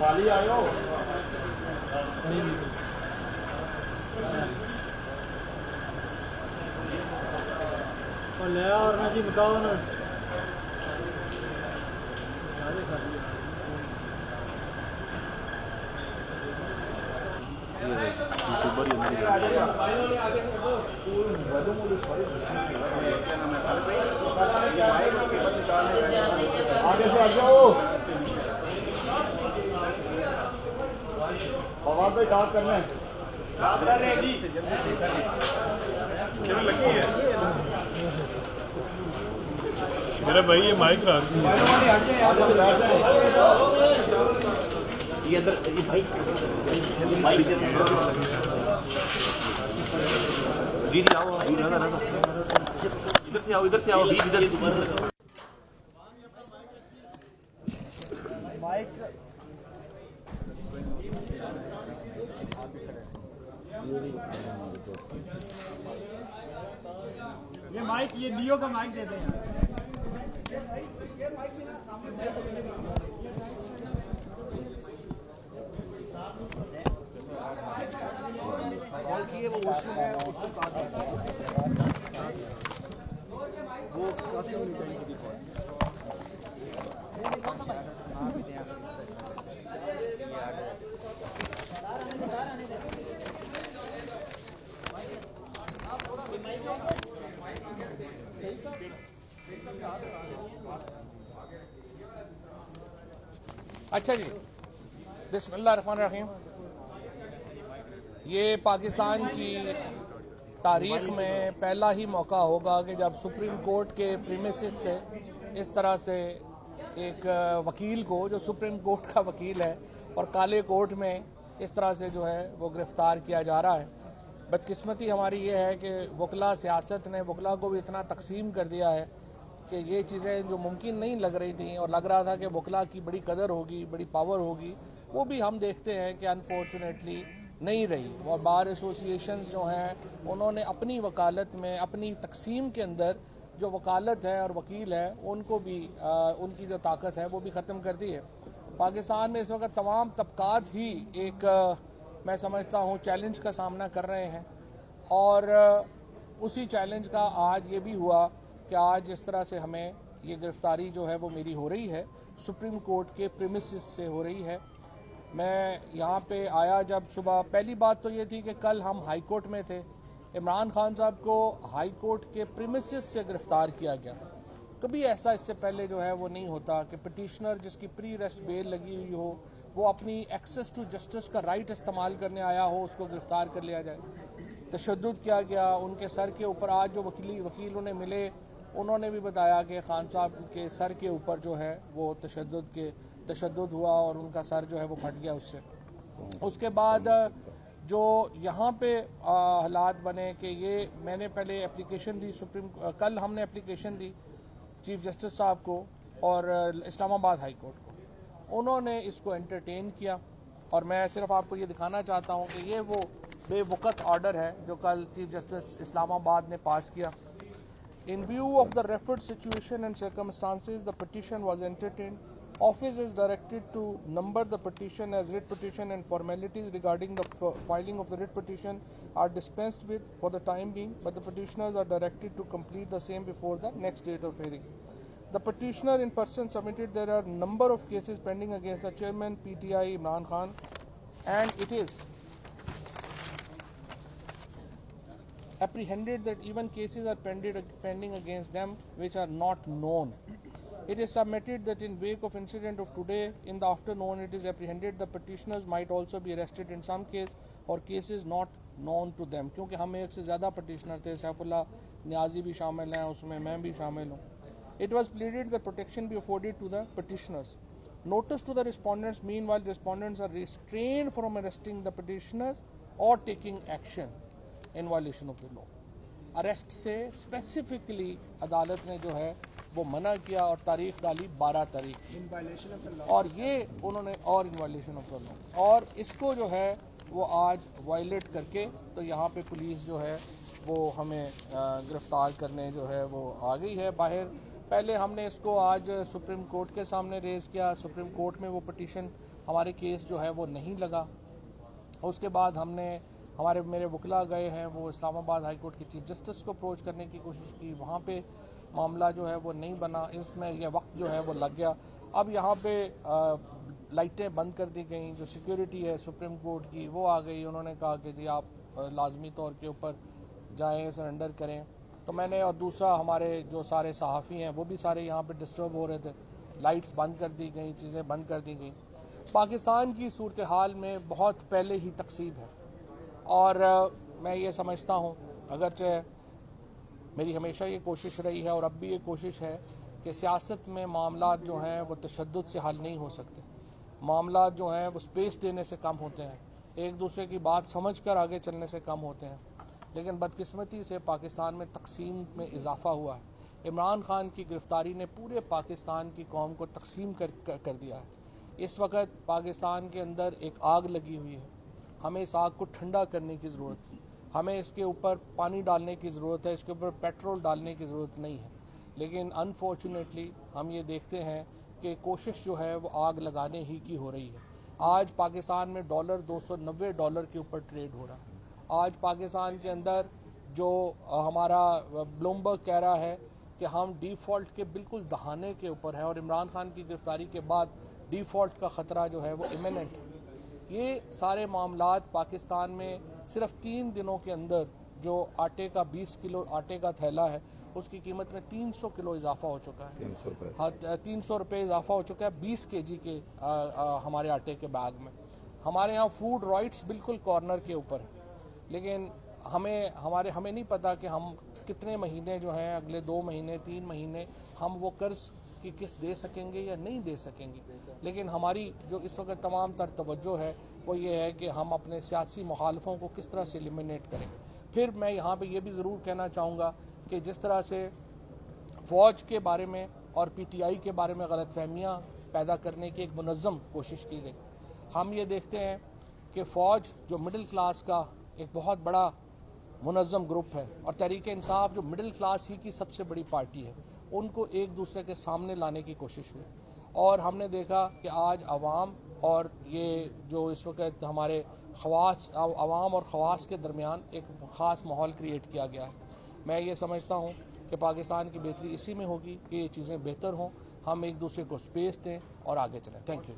खाली आयो और ले और ना जी बताओ ना सारे खाली आगे से आ जाओ आवाज पे टॉक करना है कर रहे हैं जी लगी है मेरा भाई ये माइक रख ये अंदर ये भाई जी आओ इधर से आओ इधर माइक ये माइक ये लियो का माइक देते हैं वो वॉशरूम है उसको काट वो काफी होनी चाहिए अच्छा जी, बिस्मिल्लाहिर्रहमानिर्रहीम। ये पाकिस्तान की तारीख में पहला ही मौका होगा कि जब सुप्रीम कोर्ट के प्रीमिसेस से इस तरह से एक वकील को, जो सुप्रीम कोर्ट का वकील है और काले कोर्ट में इस तरह से जो है वो गिरफ्तार किया जा रहा है। बदकिस्मती हमारी ये है कि वकला सियासत ने वकला को भी इतना तकसीम कर दिया है कि ये चीज़ें जो मुमकिन नहीं लग रही थी और लग रहा था कि वकला की बड़ी कदर होगी, बड़ी पावर होगी, वो भी हम देखते हैं कि अनफॉर्चुनेटली नहीं रही। और बार एसोसिएशंस जो हैं उन्होंने अपनी वकालत में, अपनी तकसीम के अंदर जो वकालत है और वकील है उनको भी उनकी जो ताकत है वो भी ख़त्म कर दी है। पाकिस्तान में इस वक्त तमाम तबकात ही एक मैं समझता हूँ चैलेंज का सामना कर रहे हैं और उसी चैलेंज का आज ये भी हुआ कि आज इस तरह से हमें ये गिरफ्तारी जो है वो मेरी हो रही है, सुप्रीम कोर्ट के प्रीमिसेस से हो रही है। मैं यहाँ पे आया जब सुबह, पहली बात तो ये थी कि कल हम हाई कोर्ट में थे, इमरान खान साहब को हाई कोर्ट के प्रीमिसेस से गिरफ्तार किया गया। कभी ऐसा इससे पहले जो है वो नहीं होता कि पिटिशनर जिसकी प्री अरेस्ट बेल लगी हुई हो वो अपनी एक्सेस टू जस्टिस का राइट इस्तेमाल करने आया हो, उसको गिरफ्तार कर लिया जाए। तशद्दुद किया गया उनके सर के ऊपर। आज जो वकील उन्हें मिले उन्होंने भी बताया कि खान साहब के सर के ऊपर जो है वो तशद्दुद हुआ और उनका सर जो है वो फट गया उससे। उसके बाद जो यहाँ पे हालात बने कि ये मैंने पहले एप्लीकेशन दी कल हमने एप्लीकेशन दी चीफ जस्टिस साहब को और इस्लामाबाद हाई कोर्ट को, उन्होंने इसको एंटरटेन किया। और मैं सिर्फ आपको ये दिखाना चाहता हूँ कि ये वो बेवकत ऑर्डर है जो कल चीफ जस्टिस इस्लामाबाद ने पास किया। In view of the referred situation and circumstances, the petition was entertained. Office is directed to number the petition as writ petition and formalities regarding the filing of the writ petition are dispensed with for the time being, but the petitioners are directed to complete the same before the next date of hearing. The petitioner in person submitted there are number of cases pending against the chairman PTI Imran Khan, and it is apprehended that even cases are pending against them which are not known. It is submitted that in wake of incident of today in the afternoon, it is apprehended the petitioners might also be arrested in some case or cases not known to them. क्योंकि हम एक से ज़्यादा petitioner थे, सैफुल्ला नियाजी भी शामिल हैं उसमें, मैं भी शामिल हूँ। It was pleaded that protection be afforded to the petitioners. Notice to the respondents, meanwhile respondents are restrained from arresting the petitioners or taking action in violation of the law. Arrest से specifically अदालत ने जो है वो मना किया और तारीख डाली 12 तारीख in violation of the law, और ये उन्होंने और in violation of the law, और इसको जो है वो आज वायलेट करके तो यहाँ पे पुलिस जो है वो हमें गिरफ्तार करने जो है वो आ गई है बाहर। पहले हमने इसको आज सुप्रीम कोर्ट के सामने रेज़ किया। सुप्रीम कोर्ट में वो पिटीशन हमारे केस जो है वो नहीं लगा। उसके बाद मेरे वकला गए हैं, वो इस्लामाबाद हाई कोर्ट के चीफ जस्टिस को अप्रोच करने की कोशिश की। वहाँ पे मामला जो है वो नहीं बना। इसमें यह वक्त जो है वो लग गया। अब यहाँ पे लाइटें बंद कर दी गई। जो सिक्योरिटी है सुप्रीम कोर्ट की वो आ गई। उन्होंने कहा कि जी आप लाजमी तौर के ऊपर जाएं, सरेंडर करें। तो मैंने, और दूसरा हमारे जो सारे सहाफ़ी हैं वो भी सारे यहाँ पे डिस्टर्ब हो रहे थे। लाइट्स बंद कर दी गई, चीज़ें बंद कर दी गई। पाकिस्तान की सूरत हाल में बहुत पहले ही तकसीब है और मैं ये समझता हूँ, अगरचे मेरी हमेशा ये कोशिश रही है और अब भी ये कोशिश है कि सियासत में मामला जो हैं वो तशद्दुद से हल नहीं हो सकते। मामला जो हैं वो स्पेस देने से कम होते हैं, एक दूसरे की बात समझ कर आगे चलने से कम होते हैं। लेकिन बदकिस्मती से पाकिस्तान में तकसीम में इजाफा हुआ है। इमरान खान की गिरफ्तारी ने पूरे पाकिस्तान की कौम को तकसीम कर दिया है। इस वक्त पाकिस्तान के अंदर एक आग लगी हुई है। हमें इस आग को ठंडा करने की ज़रूरत है। हमें इसके ऊपर पानी डालने की ज़रूरत है, इसके ऊपर पेट्रोल डालने की ज़रूरत नहीं है। लेकिन अनफॉर्चुनेटली हम ये देखते हैं कि कोशिश जो है वो आग लगाने ही की हो रही है। आज पाकिस्तान में डॉलर $290 के ऊपर ट्रेड हो रहा है। आज पाकिस्तान के अंदर जो हमारा ब्लूमबर्ग कह रहा है कि हम डिफ़ॉल्ट के बिल्कुल दहाने के ऊपर है और इमरान खान की गिरफ्तारी के बाद डिफ़ॉल्ट का ख़तरा जो है वो इमिनेंट है। ये सारे मामलात पाकिस्तान में सिर्फ 3 दिनों के अंदर जो आटे का 20 किलो आटे का थैला है उसकी कीमत में 300 किलो इजाफा हो चुका है। 300 रुपये इजाफा हो चुका है 20 kg के हमारे आटे के बैग में। हमारे यहाँ फूड राइट्स बिल्कुल कॉर्नर के ऊपर है। लेकिन हमें नहीं पता कि हम कितने महीने जो हैं, अगले 2 महीने 3 महीने हम वो कर्ज की किस्त दे सकेंगे या नहीं दे सकेंगे। लेकिन हमारी जो इस वक्त तमाम तर तवज्जो है वो ये है कि हम अपने सियासी मुखालफों को किस तरह से एलिमिनेट करें। फिर मैं यहाँ पे ये भी ज़रूर कहना चाहूँगा कि जिस तरह से फ़ौज के बारे में और PTI के बारे में गलतफहमियाँ पैदा करने की एक मुनज़्ज़म कोशिश की गई। हम ये देखते हैं कि फ़ौज जो मिडिल क्लास का एक बहुत बड़ा मुनज़्ज़म ग्रुप है और तहरीक इंसाफ जो मिडिल क्लास ही की सबसे बड़ी पार्टी है, उनको एक दूसरे के सामने लाने की कोशिश हुई। और हमने देखा कि आज आवाम और ये जो इस वक्त हमारे आवाम और ख़वास के दरमियान एक ख़ास माहौल क्रिएट किया गया है। मैं ये समझता हूँ कि पाकिस्तान की बेहतरी इसी में होगी कि ये चीज़ें बेहतर हों, हम एक दूसरे को स्पेस दें और आगे चलें। Thank you.